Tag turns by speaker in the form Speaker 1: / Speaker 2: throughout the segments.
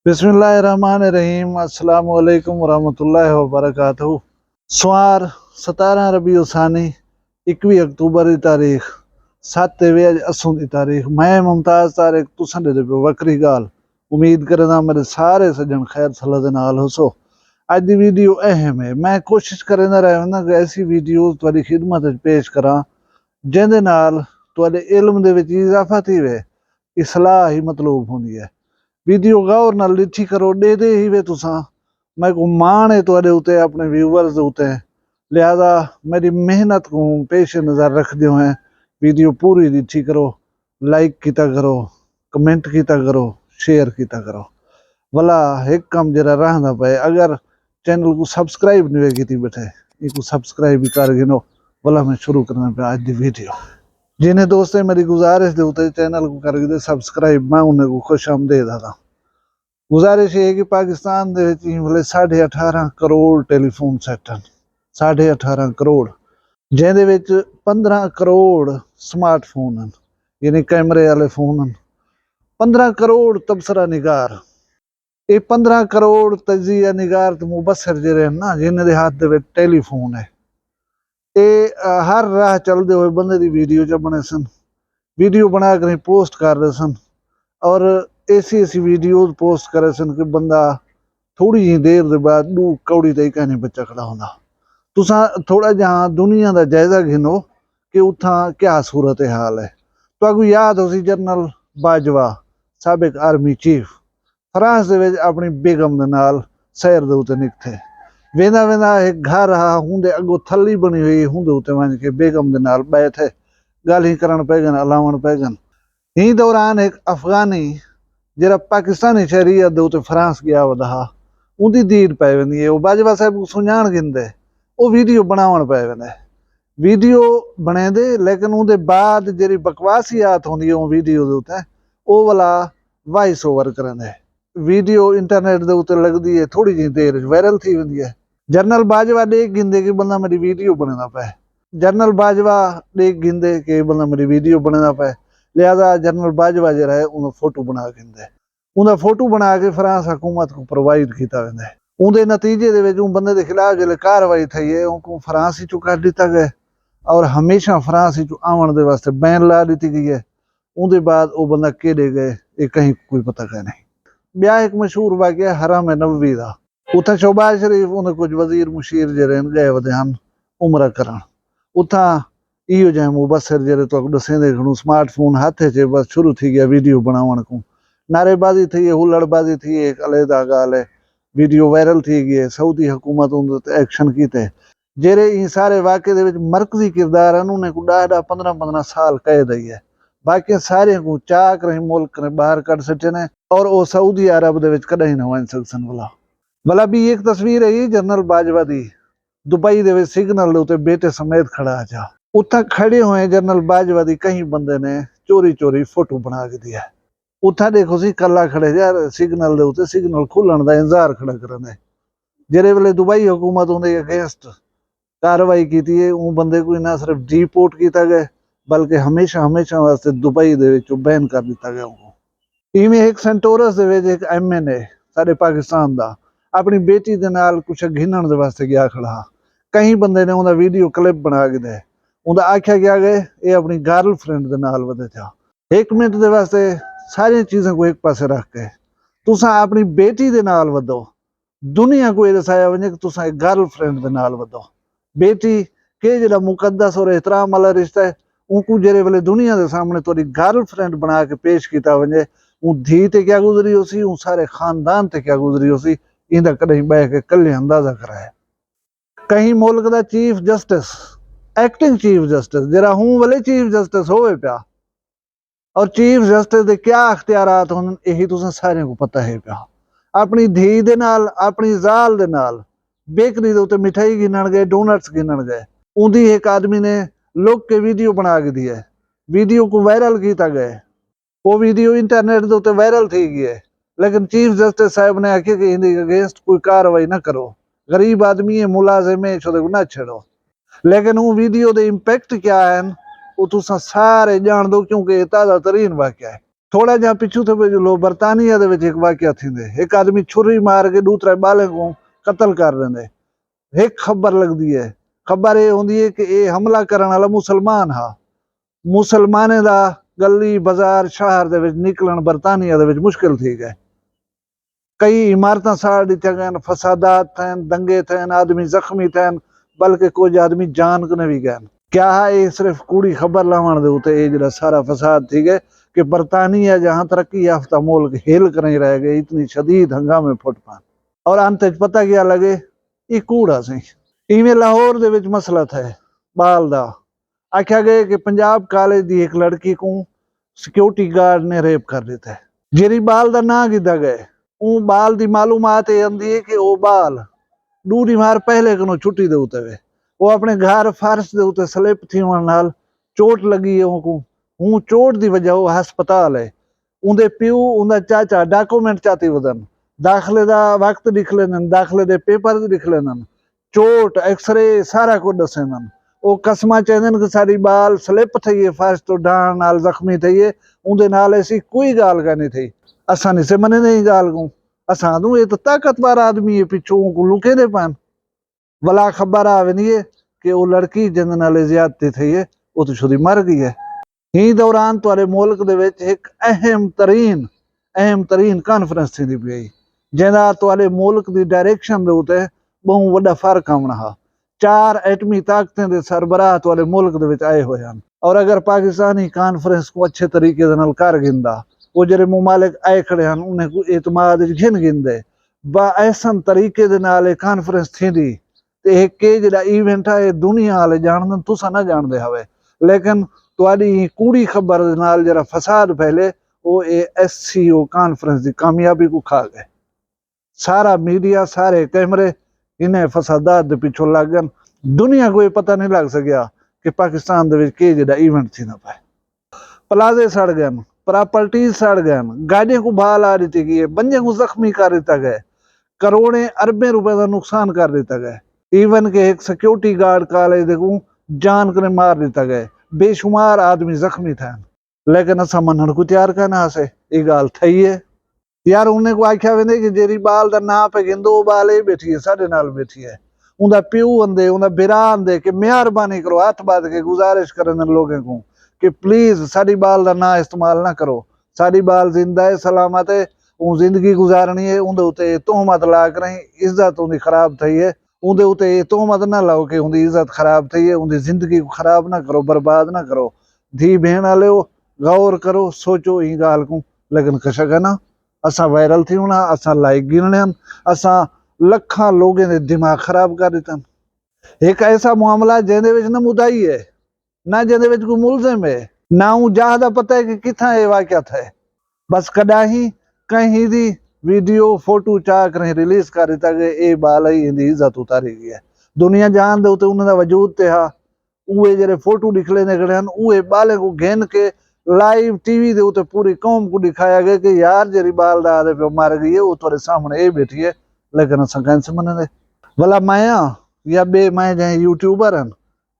Speaker 1: बिस्मिल्लाहिर्रहमानिर्रहीम अस्सलाम वालेकुम वरहमतुल्लाहि वबरकातुहू। सोमवार 17 रबी उसानी 21 अक्तूबर की तारीख 7 असों की तारीख। मैं मुमताज तारिक तुसां दे पे वक्री गाल उम्मीद करदा मेरे सारे सज्जन खैर सलाह दे नाल होसो। अज दी वीडियो अहम है। मैं कोशिश करदा रहना कि ऐसी वीडियो तुहाडी खिदमत विच पेश करा जिहदे नाल तुहाडे इल्म दे विच इजाफा थी वे। इसलाह ही मतलूब होंदी है। वीडियो गौर नाल लिखी करो दे ही वे तुसा। मैं को मान है तुहाडे उते अपने व्यूअर्स दे उते, लिहाजा मेरी मेहनत को पेश नज़र रख दियो है। वीडियो पूरी लिखी करो, लाइक किता करो, कमेंट किता करो, शेयर किता करो। भला एक काम जरा रहना पे, अगर चैनल को सब्सक्राइब नहीं की बैठे इनको सब्सक्राइब भी कर गिनो। भला मैं शुरू करना पे आज दी वीडियो। जिन्हें दोस्त मेरी गुजारिश दे उते चैनल को कर दे सब्सक्राइब, मैं उन्हें को खुश आमदेद आदा। गुजारिश है कि पाकिस्तान दे वाले 18.5 करोड़ टेलीफोन सेट हैं। 18.5 करोड़ जिहदे विच 15 करोड़ स्मार्टफोन हैं, यानी कैमरे वाले फोन हैं। 15 करोड़ तबसरा निगार, ये 15 करोड़ तजिया निगार तो मुबसर जिहड़े ना जिन्हें दे हाथ दे विच टेलीफोन है। ये हर राह चलते हुए बंदे दी वीडियो च बने सन, वीडियो बना कर पोस्ट कर रहे सन और ऐसी वीडियो पोस्ट करे सन कि बंदा थोड़ी जी देर के बाद दू कौड़ी ते कहने बच्चा खड़ा होंदा। तुसा थोड़ा जहाँ दुनिया का जायजा गिनो कि उथा क्या सूरत हाल है। तो याद हो सी जनरल बाजवा साबिक आर्मी चीफ फ्रांस दे विच अपनी बेगम दे नाल सैर दे उते निकथे। वेंदा वेंदा एक घर हा हुंदे अगो थली बनी हुई हुंदे उते वंज के बेगम दे नाल बैठे गाली करन पे गन, अलावण पे गन। ही दौरान एक अफगानी जरा पाकिस्तानी शहरियत दे उते फ्रांस गया वदा उनकी दीद पै वेंदी है। वो बाजवा साहब को सुञाण गिंदे, वो वीडियो बनावण पै वेंदे। वीडियो बनेंदे लेकिन उनके बाद जी बकवासियात होंदी है वीडियो दे उते वो वाला वॉइस ओवर करेंदे। वीडियो इंटरनेट दे उते लगदी है, थोड़ी जी देर वायरल थी वेंदी है। जनरल बाजवा देख गिंदे कि बंदा मेरी वीडियो बनेदा पे। जनरल बाजवा देख गिंदे कि बंदा मेरी वीडियो बनेदा पे। लिहाजा जनरल बाजवा जरा है उन्हें फोटो बना गिंदे, उन्हें फोटो बना के फ्रांस हुकूमत को प्रोवाइड किया वेंदा। उनके नतीजे दे विच बंदे के खिलाफ जो कार्रवाई थी है उनको फ्रांस ही कट दिता गया और हमेशा फ्रांस ही आवन दे वास्ते बैन ला दी गई है। उनके बाद वो बंदा केड़े गए ये कहीं कोई पता कह नहीं। ब्याह एक मशहूर वाकया हरम नबवी का, उथा शहबाज शरीफ उन्हें कुछ वजीर मुशीर जरे गए वदे हैं उमरा करन। उथा इहो जै मुबसर जरे तो दसेंदे घणो स्मार्टफोन हाथ च बस शुरू थी गया वीडियो बनावण को। नारेबाजी थी है, हुल्लड़बाजी थी है, एक अलहदा गाल है। वीडियो वायरल थी गई है, सऊदी हुकूमत उनते एक्शन किते जेरे इन सारे वाक़े दे विच मरकजी किरदार उन्हें को 10-15 साल कैद आई है। बाकी सारे को चाक रही मुल्क ने बाहर कट सटे ने और वो सऊदी अरब दे विच कदे ना वन सकसन। भला भी एक तस्वीर है जनरल बाजवा दी दुबई दे विच सिग्नल दे उते बेटे समेत खड़ा जा उथा खड़े हुए जनरल बाजवा दी कहीं बंदे ने चोरी चोरी फोटो बना के दिया। उथा देखो सी कला खड़े यार सिग्नल दे उते सिग्नल खुलण दा इंतजार खड़ा करन है। जेरे वेले दुबई हुकूमत उनके अगेंस्ट कार्रवाई की है वो बंदे को ना सिर्फ डिपोर्ट किया गया बल्कि हमेशा हमेशा वास्ते दुबई दे विच बैन कर दिता गया। इवें एक सेंटोरस दे विच एक MNA साडे पाकिस्तान दा अपनी बेटी दे नाल कुछ घिनण दे वास्ते गया खड़ा। कई बंदे ने उनका वीडियो क्लिप बना के दे उनका आख्या गया गए ये अपनी गर्लफ्रेंड दे नाल वधे था। 1 मिनट दे वास्ते सारी चीज़ों को एक पासे रख के तुसा अपनी बेटी दे नाल वधो। दुनिया को ये दसाया वजे कि तुसा एक गर्लफ्रेंड दे नाल वधो। बेटी के जरा मुकद्दस और एहतराम वाला रिश्ता है उनको जेरे वेले दुनिया के सामने तुहाडी गर्लफ्रेंड बना के पेश किया वजे ऊ धी ते क्या गुजरी हो सी, ऊ सारे खानदान ते क्या गुजरी हो सी, इंदा कदे बह के कल्ले अंदाजा कराया। कहीं मुल्क दा chief justice acting chief justice जरा हूं वाले चीफ जस्टिस होवे पिया और चीफ जस्टिस दे क्या अख्तियारात होन यही तुसें सारे को पता है पिया। अपनी धी दे नाल अपनी जाल दे नाल बेकरी दे उते मिठाई गिनण गए, डोनट्स गिनण गए। उंदी एक आदमी ने लोग के वीडियो बना के दिया, वीडियो को वायरल किया गया। वो वीडियो इंटरनेट दे उते वायरल थी गई है लेकिन चीफ जस्टिस साहब ने आखे कि इनके अगेंस्ट कोई कार्रवाई ना करो, गरीब आदमी है मुलाजिम है छोटे को ना छेड़ो। लेकिन वो वीडियो दे इंपैक्ट क्या है वो तुसा सारे जान दो क्योंकि ताज़ा तरीन वाक़या है। थोड़ा जहाँ पिछू थे लो बरतानिया दे विच एक वाकया थींदे, एक आदमी छुरी मार के दूसरे बाले को कत्ल कर रहे। एक खबर लगती है, खबर ये होंदी है कि ये हमला करने वाला मुसलमान हा। मुसलमाने दा गली बाजार शहर दे विच निकलन बरतानिया दे विच मुश्किल थी गए। कई इमारत साड़ दित्या गए, फसादात थे, दंगे थे, आदमी जख्मी थे, बल्कि कुछ आदमी जान के भी गए। क्या है ये सिर्फ कूड़ी खबर लावन दे उते ये जरा सारा फसाद थी गए कि बरतानिया जहां तरक्की याफ्ता मुल्क हेल कर ही रह गए, इतनी शदीद हंगामे फुट पान। और अंत पता क्या लगे ये कूड़ा सी। इवें लाहौर दे विच मसला था बाल दा। आख्या गए कि पंजाब कॉलेज की एक लड़की को सिक्योरिटी गार्ड ने रेप कर दिता है। जेरी बाल दा ना गिदा गए ऊ बाल दी मालूमात आंदी है कि वो बाल दूरी मार पहले कनो छुट्टी दे उते वे वो अपने घर फर्श दे उते स्लिप थी नाल चोट लगी है उनको। हूं चोट दी वजह वो हस्पताल है। उंदे प्यू उंदा चाचा डॉक्यूमेंट चाहती वदन, दाखले दा वक्त लिख लेनन, दाखले दे पेपर लिख लेनन, चोट एक्सरे सारा कुछ दसेनन। वो कसमा चेंदन कि सारी बाल स्लिप थई है फर्श तो डाण नाल जख्मी थई है, उंदे नाल ऐसी कोई गाल का नहीं थी। असा नहीं से मने नहीं गाल को असा दू ये तो ताकतवर आदमी है पिछू को लुके दे पान। भला खबर आवे नहीं है कि वो लड़की जिंद नाले ज्यादती थी है वो तो शुदी मर गई है। ही दौरान तुआरे मुल्क दे विच एक अहम तरीन कॉन्फ्रेंस थी पई जिंदा तुआरे मुल्क दी डायरेक्शन दे उते बहुत वड्डा फर्क आना हा। 4 एटमी ताकतें दे सरबराह तुआरे मुल्क दे विच आए हुए हैं। और अगर पाकिस्तानी कॉन्फ्रेंस को अच्छे तरीके दे नाल कर गिंदा वो जेरे मुमालिक आए खड़े हैं उन्हें को एतमाद घिन गिंदे बा ऐसन तरीके दे नाल कॉन्फ्रेंस थींदी ते एक के जेड़ा इवेंट है दुनिया वाले जानदन तुसा ना जानदे हवे। लेकिन तुआरी कूड़ी खबर दे नाल जरा फसाद फैले वो SCO कॉन्फ्रेंस की कामयाबी को खा गए। सारा मीडिया सारे कैमरे इन्हें फसादात दे पिछो लग गए। दुनिया को ये पता नहीं लग सकिया कि पाकिस्तान दे विच के जेड़ा इवेंट थी ना पाए। प्लाजे सड़ गए, प्रॉपर्टी सड़ गए, गाड़ियों को भाल आ दी गई, बंजे को जख्मी कर दिता गया, करोड़े अरबे रुपए का नुकसान कर दिता गया। इवन के एक सिक्योरिटी गार्ड कॉलेज को जान कर मार दिता गया, बेशुमार आदमी जख्मी थे। लेकिन असा मनन को तैयार करना से ये गाल थई है यार। उन्हें को आख्या वेंदे कि जेरी बाल दा ना पे गिंदो बाल ही बैठी है साडे नाल बैठी है। उनका प्यू आंदे उनका बिरा आंदे कि मेहरबानी करो हाथ बांध के गुजारिश करन लोगों को कि प्लीज साडी बाल दा ना इस्तेमाल ना करो। साडी बाल जिंदा है सलामत है वो जिंदगी गुजारनी है। उनके उते तोहमत ला कर इज्जत उनकी खराब थी है। उनके उते तोहमत ना लाओ कि उनकी इज्जत खराब थी है। उनकी जिंदगी को खराब ना करो, बर्बाद ना करो। धी भेण वाले गौर करो, सोचो ई गाल को। लेकिन कशक है ना असा वायरल थी होना, असा लाइक गिनने, असा लखा लोगों ने दिमाग खराब कर दिता। एक ऐसा मामला जिंदे विच ना मुदाई है ना जिंदे विच कोई मुलजिम है ना ऊ जाहदा पता है कि किथा ये वाकया था। बस कदा ही कहीं दी वीडियो फोटो चाह कर रिलीज कर दिता गया ये बाल ही इंदी इज्जत उतारी गई है। दुनिया जान दे उते उन्हां दा वजूद ते हा उहे जेरे फोटो निकले ने खड़े हैं उहे बाले को घेन के लाइव टीवी दे उते पूरी कौम को दिखाया गया कि यार जेरी बाल दा आदे पे मर गई है वो तुम्हारे सामने ये बैठी है। लेकिन असा कैसे मने दे भला माया या बे माए जाए यूट्यूबर हैं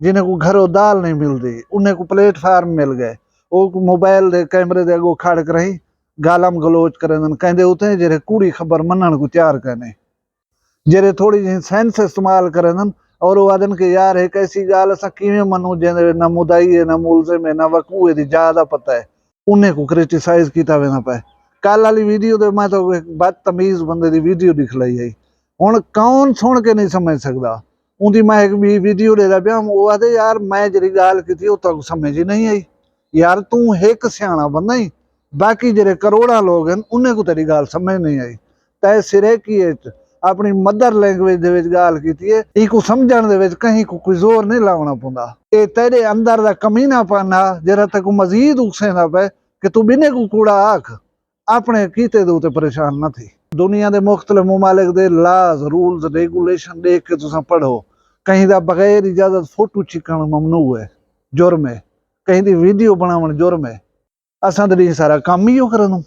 Speaker 1: जिन्हें को घरों दाल नहीं मिलती उन्हें को प्लेटफार्म मिल गए वो मोबाइल दे कैमरे दे अगो खड़ कर ही गालम गलोच करें कहते उते जेरे कूड़ी खबर मनन को तैयार करने जेरे थोड़ी जी सेंस इस्तेमाल करें और वो आदन के यार एक ऐसी गाल असा किवें मनु जेने ना मुदाई है ना मुलजिम है ना वकू है ज्यादा पता है उन्हें को क्रिटिसाइज किया वे ना पाए। कल वाली वीडियो तो मैं तो बदतमीज बंदे की वीडियो दिख लाई है हुण कौन सुन के नहीं समझ सकता। उनकी मैं एक वीडियो ले पिया वो आदे यार मैं जी गाल की थी तो समझ ही नहीं आई यार तू एक सियाणा बंदा ही बाकी जेरे करोड़ा लोग हैं उन्हें को तेरी गाल समझ नहीं आई। तय सिरे की अपनी मदर लैंग्वेज दे विच गाल कीती है इको समझण दे विच कहीं को कोई जोर नहीं लावना पौंदा। ये तेरे अंदर दा कमीनापन आ जेरा तक मजीद उकसेंदा पे कि तू बिने को कूड़ा आख अपने कीते दे उते परेशान ना थी। दुनिया दे मुख्तलिफ मुमालिक दे लाज रूल्स रेगुलेशन देख के तुसा पढ़ो कहीं दा बगैर इजाजत फोटो छिकण ममनू है जुर्म है, कहीं दी वीडियो बनावण जुर्म है। असा तो सारा काम ही करन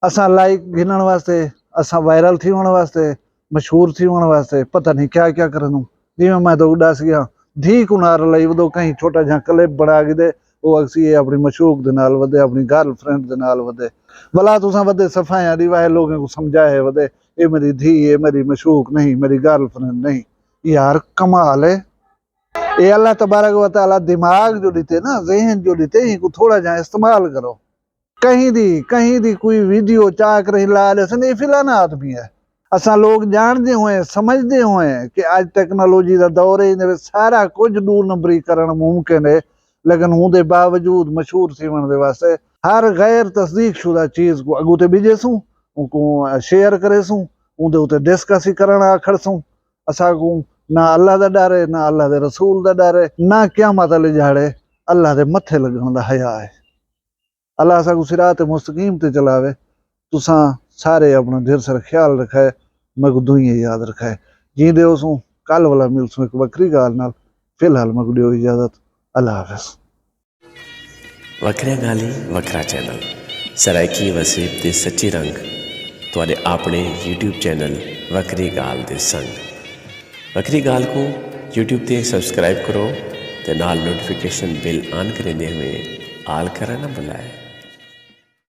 Speaker 1: असा लाइक गिनण वास्ते असा वायरल थी होने वास्ते मशहूर थी होने वास्ते पता नहीं क्या क्या करन। जिवें मैं तो दस गया धी कुनार लई वो कहीं छोटा जा क्लिप बना के दे वो अक्सी अपनी मशूक दे नाल वधे अपनी गर्लफ्रेंड दे नाल वधे भला तुसा वदे सफाइयां दी वाहे लोगों को समझाए वदे ये मेरी धी, ये मेरी मशूक नहीं, मेरी गर्लफ्रेंड नहीं। यार कमाल है। ये अल्लाह तबारक व तआला दिमाग जो दिते ना, ज़हन जो दिते, इनको थोड़ा जा इस्तेमाल करो। कहीं दी कोई वीडियो चाक रही लाल ये फिलाना आदमी है। असा लोग जानते हुए समझते हुए कि आज टेक्नोलॉजी का दौर है, सारा कुछ दूर नंबरी करना मुमकिन है, लेकिन उनके बावजूद मशहूर सीवन के वास्ते हर गैर तस्दीक शुदा चीज को अगू ते भेजे सूं, उनको शेयर करे सूं, उनके उते डिस्कस करना आखड़ सूं। असा को ना अल्लाह का डर है, ना अल्लाह के रसूल का डर है, ना क़यामत वाले झाड़े अल्लाह के मथे लगन का हया है। अल्लाह असा को सिरात मुस्तकीम ते चलावे। तुसा सारे अपना ढेर सारा ख्याल रखे, मैं को दुई याद रखे। जी दे सूं कल वाला मिलसूं एक बकरी गाल नाल। फिलहाल मैं को दियो इजाजत। अल्लाह हाफिज।
Speaker 2: वखरिया गाली वखरा चैनल सराइकी वसीब दे सच्ची रंग तुहाडे अपने यूट्यूब चैनल वखरी गाल दे संग। वखरी गाल को यूट्यूब ते सब्सक्राइब करो ते नाल नोटिफिकेशन बिल ऑन करेंदे हुए आल करना ना भुलाए।